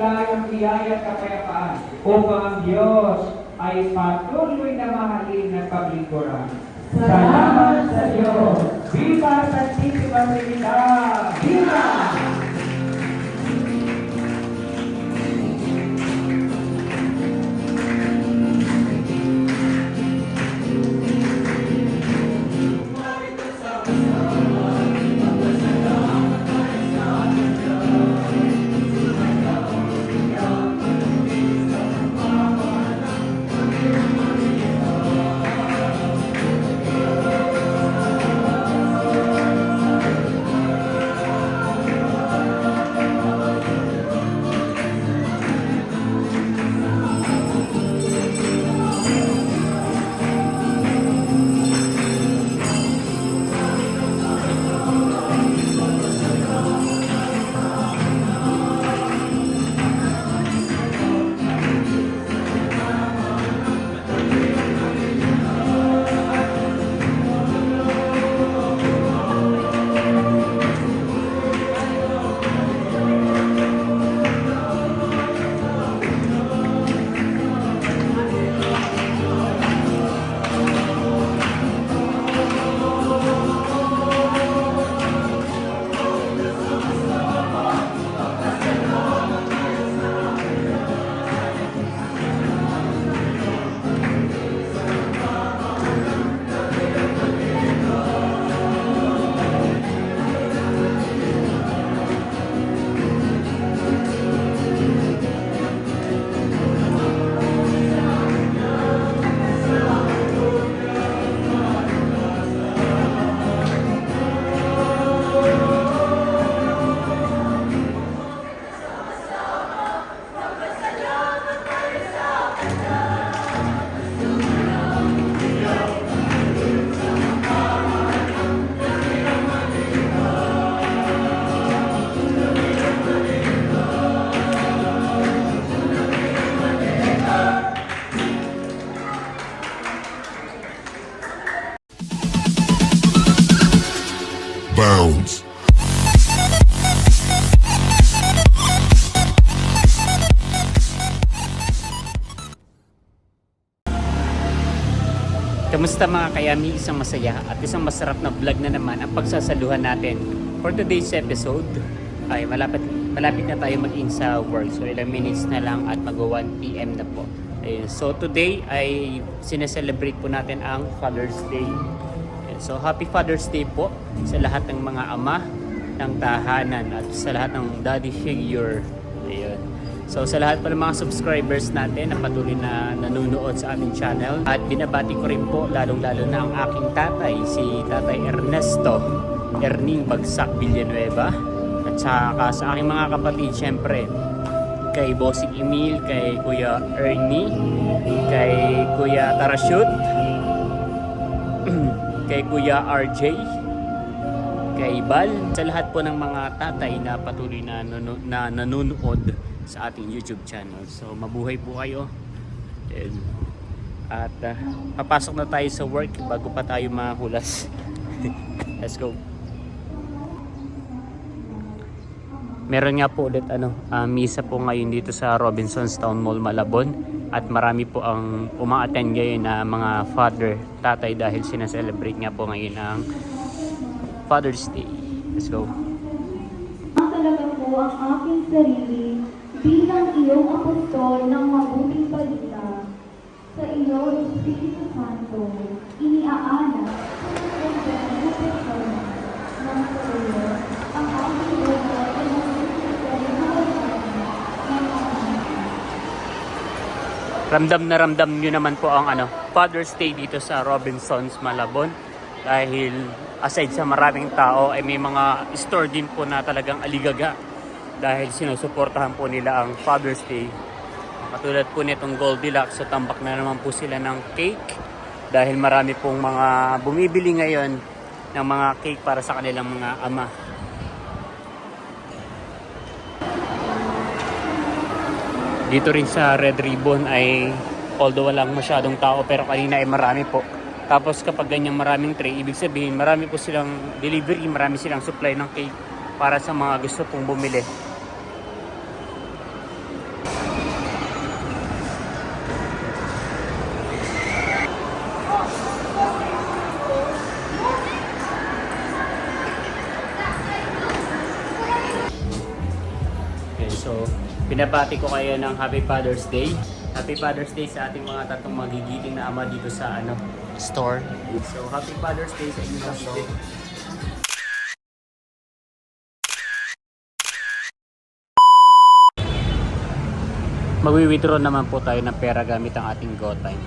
maglayong biyaya at kapayapaan upang ang Diyos ay patuloy na mahalin at paglingkuran. Salamat sa Diyos! Viva Santissima Trinidad! Viva! Bounds. Kamusta mga kayami? Isang masaya at isang masarap na vlog na naman ang pagsasaluhan natin. For today's episode ay malapit na tayo mag-in sa work. So ilang minutes na lang at mag-1 PM na po. Ayun. So today ay sineselebrate po natin ang Father's Day. Ayun. So happy Father's Day po sa lahat ng mga ama ng tahanan at sa lahat ng daddy figure. Ayun. So sa lahat pa ng mga subscribers natin na patuloy na nanonood sa aming channel, at binabati ko rin po lalong-lalo na ang aking tatay, si Tatay Ernesto Erning Bagsak Villanueva, at saka sa aking mga kapatid syempre, kay Bossing Emil, kay Kuya Ernie, kay Kuya Tarashoot, kay Kuya RJ, kay Bal, sa lahat po ng mga tatay na patuloy na nanonood sa ating YouTube channel. So mabuhay po kayo. At papasok na tayo sa work bago pa tayo mahulas. Let's go. Meron nga po ulit misa po ngayon dito sa Robinsons Town Mall, Malabon, at marami po ang uma-attend ngayon na mga father, tatay, dahil sinaselebrate nga po ngayon ang Father's Day. Let's go. Talaga po ang aking sarili bilang iyong apostol ng mabuting balita. Sa iyo, Espiritu Santo, iniaalay sa mga persona ng sarili ang aking buhay ay Ramdam na ramdam nyo naman po ang Father's Day dito sa Robinsons, Malabon, dahil aside sa maraming tao ay may mga store din po na talagang aligaga dahil sinusuportahan po nila ang Father's Day. Katulad po nitong Goldilocks, so tambak na naman po sila ng cake dahil marami pong mga bumibili ngayon ng mga cake para sa kanilang mga ama. Dito rin sa Red Ribbon ay although walang masyadong tao, pero kanina ay marami po. Tapos kapag ganyang maraming tray, ibig sabihin marami po silang delivery, marami silang supply ng cake para sa mga gusto pong bumili. Pinabati ko kayo ng Happy Father's Day. Happy Father's Day sa ating mga tatlong magigiting na ama dito sa store. So, Happy Father's Day sa inyo tatlo. Magwi-withdraw naman po tayo ng pera gamit ang ating GoTime.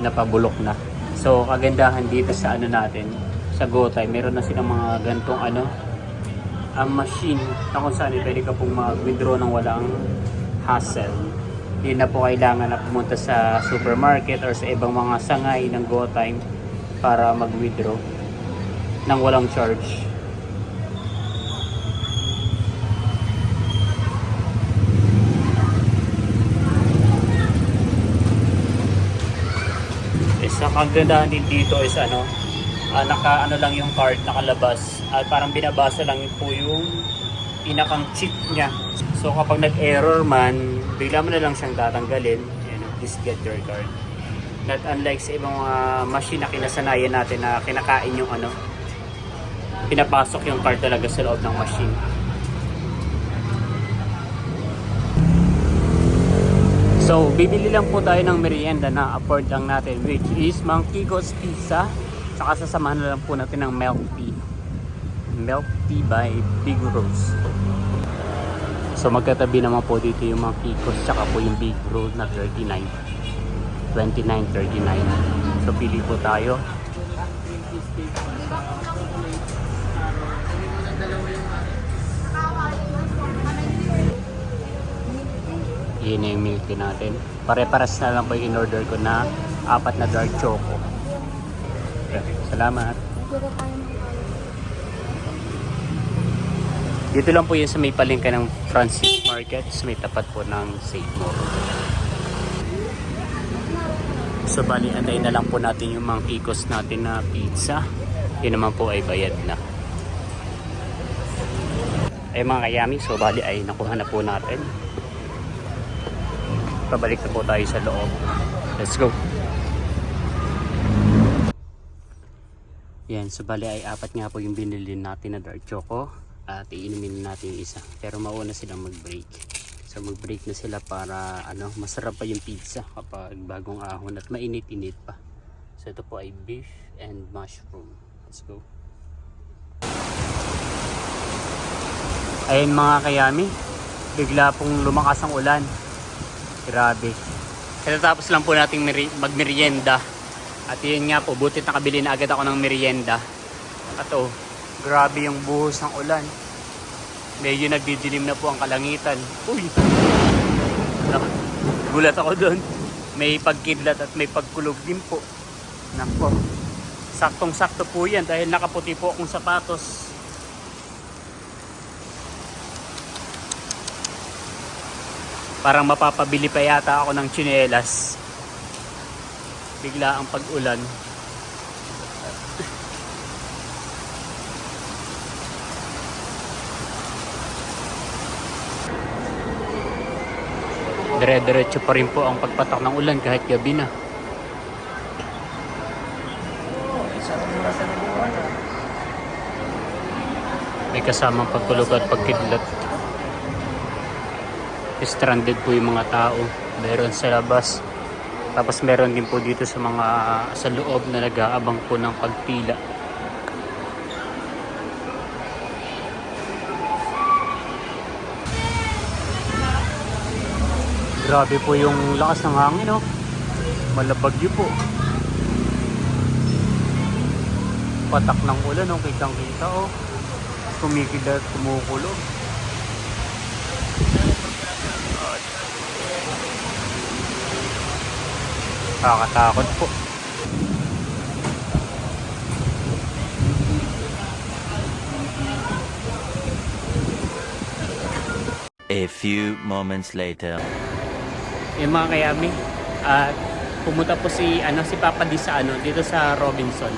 Napabulok na. So, kagandahan dito sa natin, sa GoTime, meron na silang mga gantong ang machine na kung saan pwede ka pong mag-withdraw ng walang hassle. Hindi na po kailangan na pumunta sa supermarket or sa ibang mga sangay ng GoTime para mag-withdraw ng walang charge. Ang kagandahan din dito is naka lang yung card nakalabas at parang binabasa lang po yung pinakang chip niya. So kapag nag-error man, bigla mo na lang siyang tatanggalin. Please get your card. Not unlike sa ibang mga machine na kinasanayan natin na kinakain yung pinapasok yung card talaga sa loob ng machine. So, bibili lang po tayo ng merienda na afford lang natin, which is Mang Kiko's Pizza. Saka sasamahan na lang po natin ng milk tea. Milk tea by Big Rose. So, magkatabi naman po dito yung Mang Kiko's tsaka po yung Big Rose na 39. 29.39. So, pili po tayo. Yun yung milk tea natin. Pare-paras na lang po yung in-order ko na 4 na dark choco. Salamat. Dito lang po yun sa may palengke ng Francis Market. Sa may tapat po ng Save More. So bali, antayin na lang po natin yung mga Kikos natin na pizza. Yun naman po ay bayad na. Ay mga kayami, so bali ay nakuha na po natin. Pabalik na po tayo sa loob. Let's go. Yan, so bali ay 4 nga po yung binili natin na dark choco. At iinumin natin yung isa. Pero mauna silang mag-break. So mag-break na sila para masarap pa yung pizza kapag bagong ahon at mainit-init pa. So ito po ay beef and mushroom. Let's go. Ayun mga kayami, bigla pong lumakas ang ulan. Grabe. Katatapos lang po nating magmerienda. At yun nga po, butit nakabili na agad ako ng merienda. At grabe yung buhos ng ulan. Medyo nagdidilim na po ang kalangitan. Uy! Gulat ako doon. May pagkidlat at may pagkulog din po. Nako. Saktong-sakto po yan dahil nakaputi po akong sapatos. Parang mapapabili pa yata ako ng tsinelas. Bigla ang pag-ulan. Dire-diretso pa rin po ang pagpatak ng ulan kahit gabi na. May kasamang pagkulog at pagkidlat. Stranded po yung mga tao. Meron sa labas. Tapos meron din po dito sa sa loob na nag-aabang po ng pagpila. Grabe po yung lakas ng hangin, malabagyo po. Patak ng ulan, kitang-kita, kumikidlat, kumukulog. Nakakatakot po. A few moments later. Yung mga kayami, pumunta po si Papa D sa dito sa Robinson.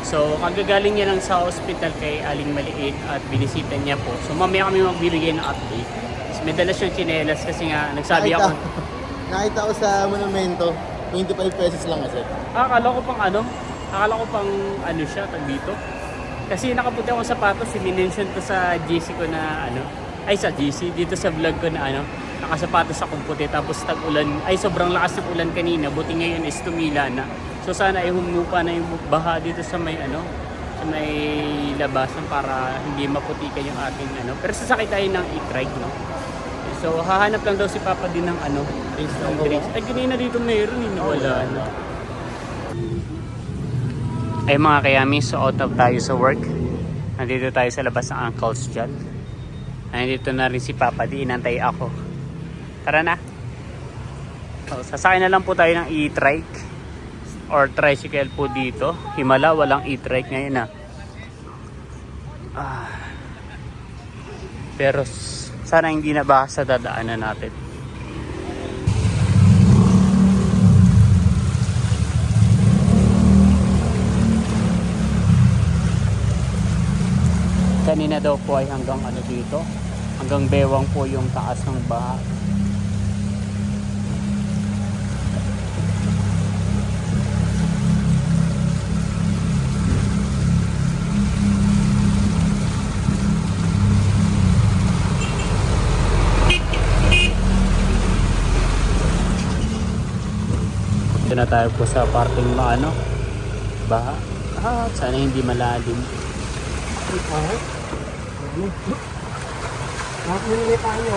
So kagagaling niya lang sa hospital kay Aling Maliit at binisita niya po. So mamaya kami magbibigay ng update. So, may dala siyang tsinelas kasi nga nagsabi ako. Nakita ko sa monumento, 25 pesos lang kasi. Akala ko pang siya tag dito. Kasi nakaputi akong sapatos, sinention ko sa GC ko na ay sa GC, dito sa vlog ko na ano, nakasapatos akong puti tapos tag-ulan, ay sobrang lakas ng ulan kanina, buti ngayon is tumila na. So sana ay humupa na yung baha dito sa may ano, sa may labasan para hindi maputikan yung ating ano. Pero sasakay tayo ng e-trike, no? So hahanap lang daw si Papa din ng ano, ng drinks. Ay kanina dito mayroon, wala na. Ay mga kayami, so out of tayo sa work. Nandito tayo sa labas ng uncles dyan. Nandito na rin si Papa, di inantay ako. Tara na. So, sasakay na lang po tayo ng e-trike or tricycle po dito. Himala, walang e-trike ngayon na. Pero sana hindi na baka sa dadaanan natin. Kanina daw po ay hanggang ano dito, hanggang bewang po yung taas ng baha. Dito na tayo po sa parting maano, baha. Sana hindi malalim. Nakakilili tayo.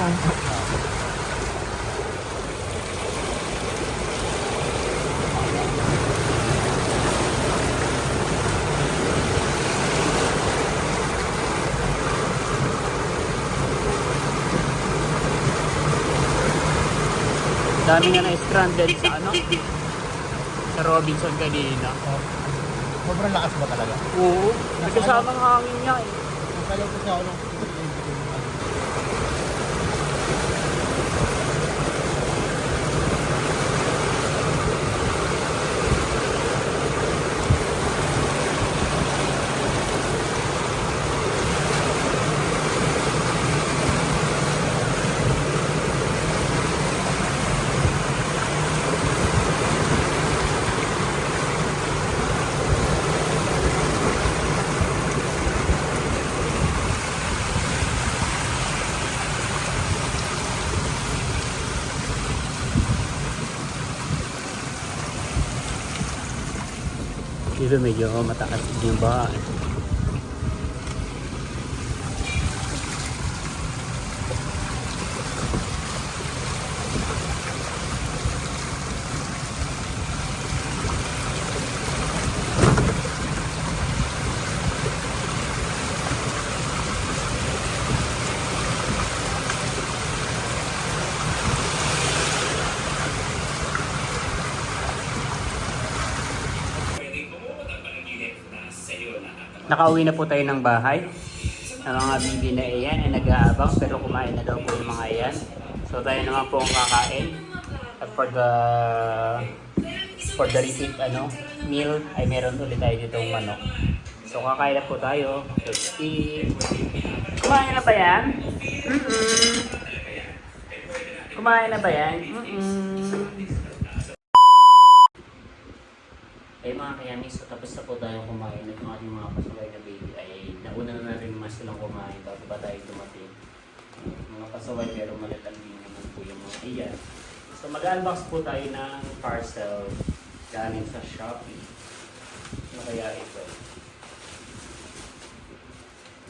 Dami nga na-stranded sa ano, sa Robinson kanina. Sobrang lakas ba talaga? Oo, nagkasamang hangin niya eh. Nagkalaw kasi ako ng Dito medyo mataas din yung baha eh. Nakauwi na po tayo ng bahay. Ang mga bibi na iyan ay nag-aabang pero kumain na daw po yung mga iyan. So tayo naman po ang kakain. At for the repeat meal ay meron ulit tayo ditong manok. So kakain na po tayo. Let's eat. Kumain na ba yan? Kumain na ba yan? Eh mga kayami, so tapos na po tayo kumain at ang ating mga pasaway na baby ay nauna na rin mas silang kumain bago ba tayo dumating. Mga pasaway pero malatang din naman po yung mga iyan. So mag-unbox po tayo ng parcel galing sa Shopee. Ano kaya ito?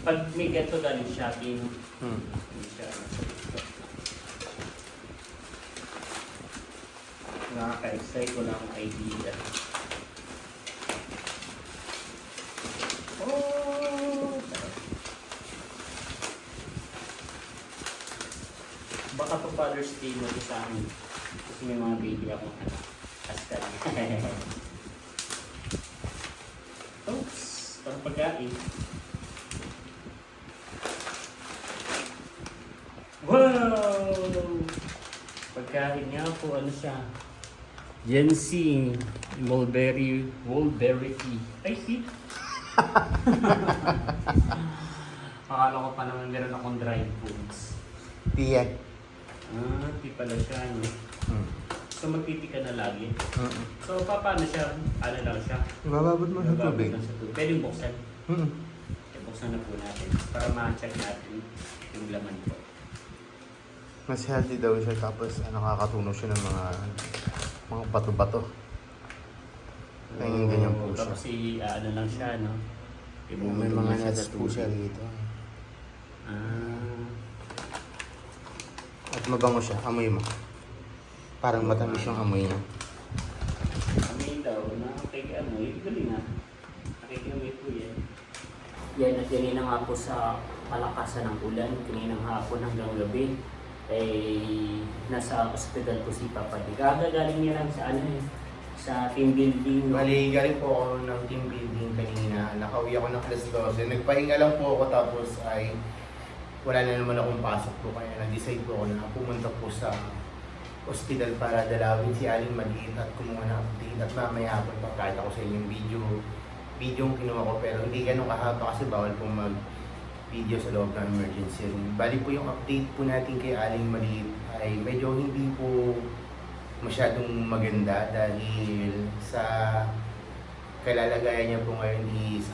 Pag may ganito galing Shopee, hindi siya nakaka-excite ko na akong idea. Baka po Father's Day mo sa amin. Kasi may mga baby akong anak. Hasta lang. Oops! Parang pagkain. Wow! Pagkain niya po, ano siya? Jensi. Mulberry tea. Ay, see? Akala ko pa naman meron akong dried foods. tiyak. Di pala siya, no? So magtiti ka na lagi. So paano siya? Ano lang siya? Ibababad mo sa tubig. Lang sa tubig. Pwedeng buksan. Buksan na po natin para ma-check natin yung laman po. Mas healthy daw siya, tapos nakakatunaw siya ng mga bato-bato. Ayun, ganyan po siya. Tapos ano lang siya, no? May mga nuts po siya dito. Ah. At mabango siya, amoy mo. Parang matamis yung amoy niya. Amoy daw, nakakikamoy. Galing nga. Nakikikamoy po yan. Yan, at kanina nga po sa palakasan ng ulan, kaninang hapon hanggang gabi, nasa ospital po si Papa Di. Gagaling niya lang sa sa team building. Bali, galing po ako ng team building kanina. Nakauwi ako ng alas 12. Nagpahinga lang po ako, tapos ay wala na naman akong pasok po. Kaya nag-decide po ako na pumunta po sa ospital para dalawin si Aling Maliit at kumuha na update. At mamaya po pagkakita ko sa inyo yung video yung kinuha ko, pero hindi ganun kahaba kasi bawal po mag-video sa loob ng emergency room. Bali po yung update po natin kay Aling Maliit ay medyo hindi po masyadong maganda dahil sa kalalagayan niya po ngayon is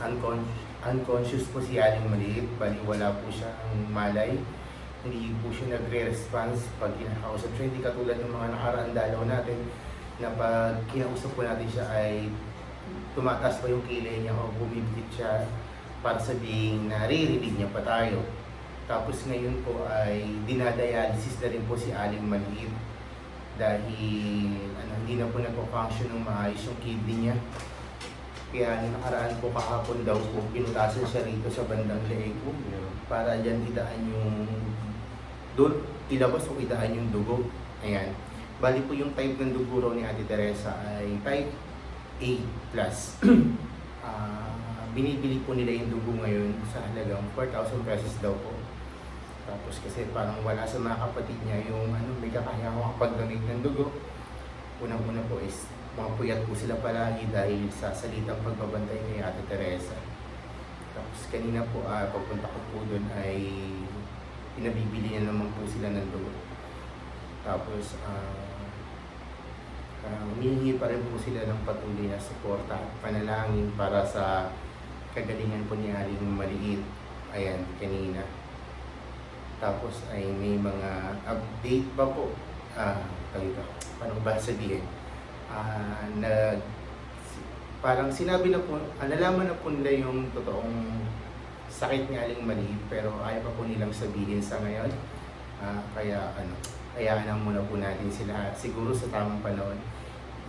unconscious po si Aling Maliit. Bali wala po siyang malay, hindi po siya nagre-response pag kinakausap siya. Hindi katulad ng mga nakaraan dalaw natin na pag kinausap po natin siya ay tumataas pa yung kilay niya o bumibigit siya para sabihin na naririnig niya pa tayo. Tapos ngayon po ay dinadialysis na rin po si Aling Maliit dahil hindi na po nagpo-function ng maayos yung kidney niya. Kaya nakaraan po kahapon daw po, pinutasan siya rito sa bandang leeg po para dyan idaan yung doon, ilabas o idaan yung dugo. Ayan. Bali po yung type ng dugo raw ni Ate Teresa ay type A+. Binibili po nila yung dugo ngayon sa halagang 4,000 pesos daw po. Tapos kasi parang wala sa mga kapatid niya yung may kakaya makapag-donate ng dugo. Unang-una po is mga puyat po sila palagi dahil sa salitang pagbabantay kay Ate Teresa. Tapos kanina po pagpunta ko po doon ay pinabibili niya naman po sila ng dugo. Tapos humihingi pa rin po sila ng patuloy na suporta at panalangin para sa kagalingan po ni Aling Maliit. Ayan, kanina. Tapos ay may mga update pa po. Paano ba sabihin? Parang sinabi na po, nalaman na po nila yung totoong sakit ni Aling Maliit, pero ayaw pa po nilang sabihin sa ngayon. Kaya hayaan na muna po natin sila. Siguro sa tamang panahon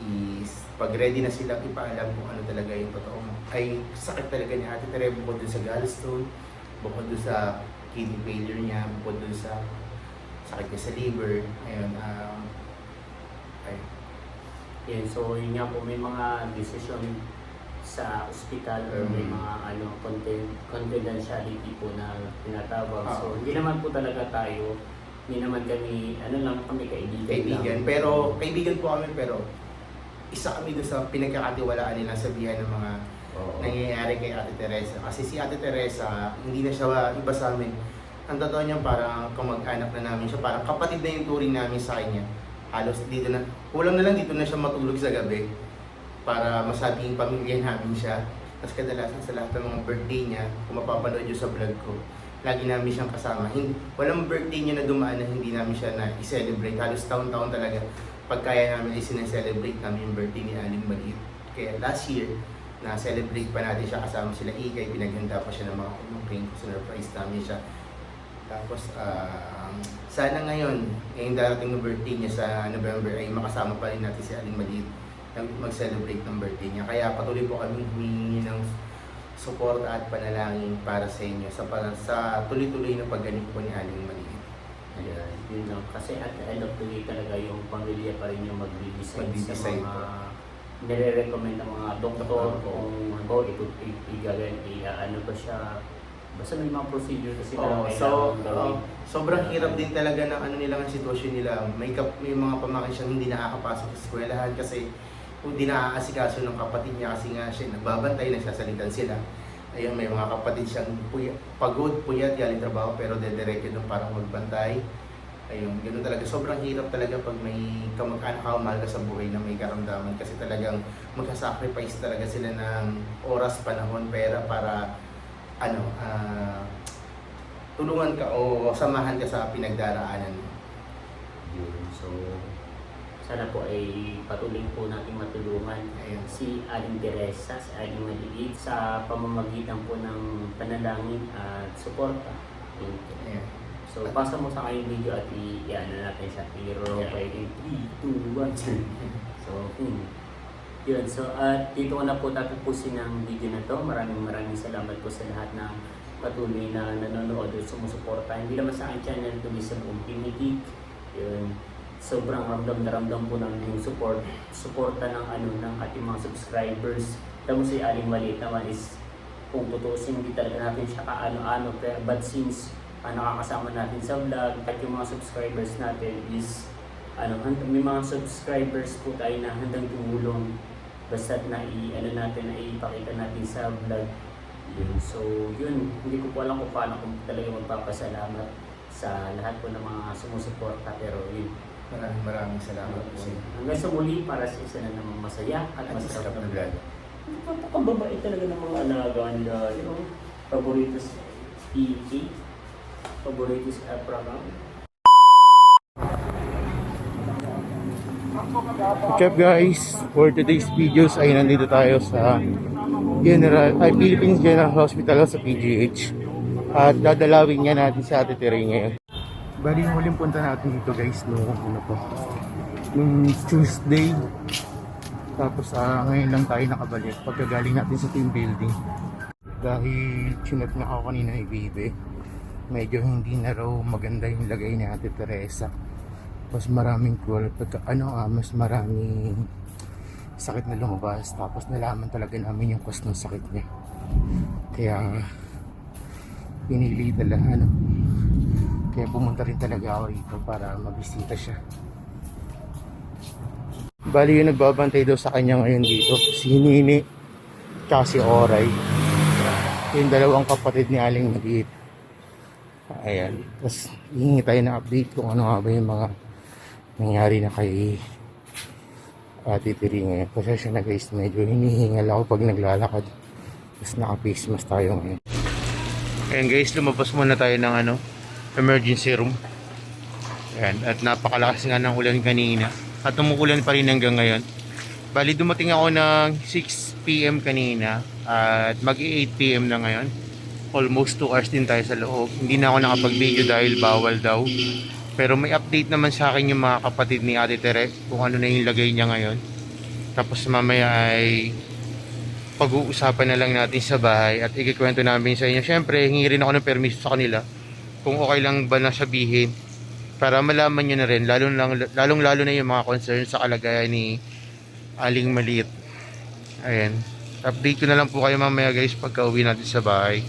is pag ready na silang ipaalam kung ano talaga yung totoong ay sakit talaga ni Ate Tere, bukod dun sa gallstone, bukod dun sa kidney failure niya, bukod dun sa sakit niya sa liver. Ayun, Yan, so yun nga po, may mga desisyon sa ospital or may mga confidentiality po na tinatawag. So hindi naman po talaga tayo, hindi naman kami, lang kami kaibigan. Pero kaibigan po kami, pero isa kami doon sa pinagkakatiwalaan nilang sabihan ng mga nangyayari kay Ate Teresa. Kasi si Ate Teresa, hindi na siya iba sa amin. Ang totoo niya, parang kamag-anak na namin siya, parang kapatid na yung turing namin sa kanya. Halos dito na, kulang na lang dito na siya matulog sa gabi para masabing pamilya namin siya. Tapos kadalasan sa lahat ng mga birthday niya, kung mapapanood yun sa vlog ko, lagi namin siyang kasama. Walang birthday niya na dumaan na hindi namin siya na i-celebrate. Halos taon-taon talaga. Pagkaya namin ay sineselebrate namin yung birthday ni Aling Maliit. Kaya last year, na-celebrate pa natin siya kasama sila Ikay. Pinaghanda pa siya ng mga kumukring ko. Surprise namin siya. Tapos, sana ngayon, ngayong darating ng birthday niya sa November, ay makasama pa rin natin si Aling Maliit na mag-celebrate ng birthday niya. Kaya patuloy po kami humingi ng suporta at panalangin para sa inyo sa tuloy-tuloy na paggaling po ni Aling Maliit. Ayan, yun lang. Kasi at the end of the day talaga yung pamilya pa rin yung mag-decide sa mga nire-recommend ng mga doktor kung ano ba siya. Basta may mga procedure kasi sobrang hirap din talaga ng nilang ang sitwasyon nila. May mga pamangkin siyang hindi nakakapasok sa eskwelahan kasi kung di naaasikaso ng kapatid niya kasi nga siya nagbabantay, nagsasalitan sila. Ayun, may mga kapatid siyang pagod, puyat, galing trabaho pero dediretso nung parang magbantay. Ayun, ganoon talaga. Sobrang hirap talaga pag may kamag-anak ka, mahal ka sa buhay na may karamdaman kasi talagang magsasacrifice talaga sila ng oras, panahon, pera para tulungan ka o samahan ka sa pinagdaraanan mo. Yun. So, sana po ay patuloy po natin matulungan Ayun. si Aling Teresa, si Aling Maliit sa pamamagitan po ng panalangin at suporta. Yun po. Ayan. So, pasa mo sa kayong video at i-ano natin siya. I-roll in 3, 2, 1. So, yun. So, at dito ko na po tapusin ang video na to. Maraming salamat po sa lahat na patuloy na nanonood at sumusuporta. Hindi naman sa aking channel, kundi sa buong Pinitik. Yun. Sobrang ramdam na ramdam po namin yung suporta ng ng ating mga subscribers. Tapos si Aling Maliit naman is, kung tutusin, hindi talaga natin siya kaano-ano. But since nakakasama natin sa vlog, at yung mga subscribers natin is, may mga subscribers po tayo na handang tumulong basta't natin, na ipakita natin sa vlog. Yun. So, yun. Hindi ko po alam kung paano kung talaga magpapasalamat sa lahat po ng mga sumusuporta. Pero yun. Maraming salamat po sa inyo. Hanggang sa muli para sa isa na namang masaya at At masarap masarap na na vlog. vlog. Napakababait talaga ng mga alaga nila. Favoritos EK. Favoritos Abraham. What's up guys? For today's videos ay nandito tayo sa Philippines General Hospital sa PGH. At dadalawin nga natin si Ate Tere ngayon. Bali yung huling punta natin dito guys nung Tuesday. Tapos ngayon lang tayo nakabalik pagkagaling natin sa team building. Dahil chinat na ako kanina ni Bibe. Medyo hindi na raw maganda yung lagay ni Ate Teresa. Mas maraming mas maraming sakit na lumabas. Tapos nalaman talaga namin yung cause ng sakit niya. Kaya pinili talaga kaya pumunta rin talaga ako rito para mabisita siya. Bali yung nagbabantay daw sa kanya ngayon dito, si Nini tsaka si Oray. Yung dalawang kapatid ni Aling Maliit. Ayan. Tapos hihingi tayo ng update kung ano nga ba yung mga nangyari na kay Ate Tere ngayon. Pasensya na guys, medyo hinihingal ako pag naglalakad. Tapos naka-face mask tayo ngayon. Ayan guys, lumabas muna tayo ng emergency room. Ayan, at napakalakas nga ng ulan kanina. At umuulan pa rin hanggang ngayon. Bali dumating ako ng 6 PM kanina. At mag-8 PM na ngayon. Almost 2 hours din tayo sa loob. Hindi na ako nakapag-video dahil bawal daw. Pero may update naman sa akin yung mga kapatid ni Ate Tere kung ano na yung lagay niya ngayon. Tapos mamaya ay pag-uusapan na lang natin sa bahay at ikikwento namin sa inyo. Siyempre, hingi rin ako ng permiso sa kanila kung okay lang ba na sabihin para malaman nyo na rin, lalong-lalo na yung mga concern sa kalagayan ni Aling Maliit. Ayan. Update ko na lang po kayo mamaya guys pagka uwi natin sa bahay.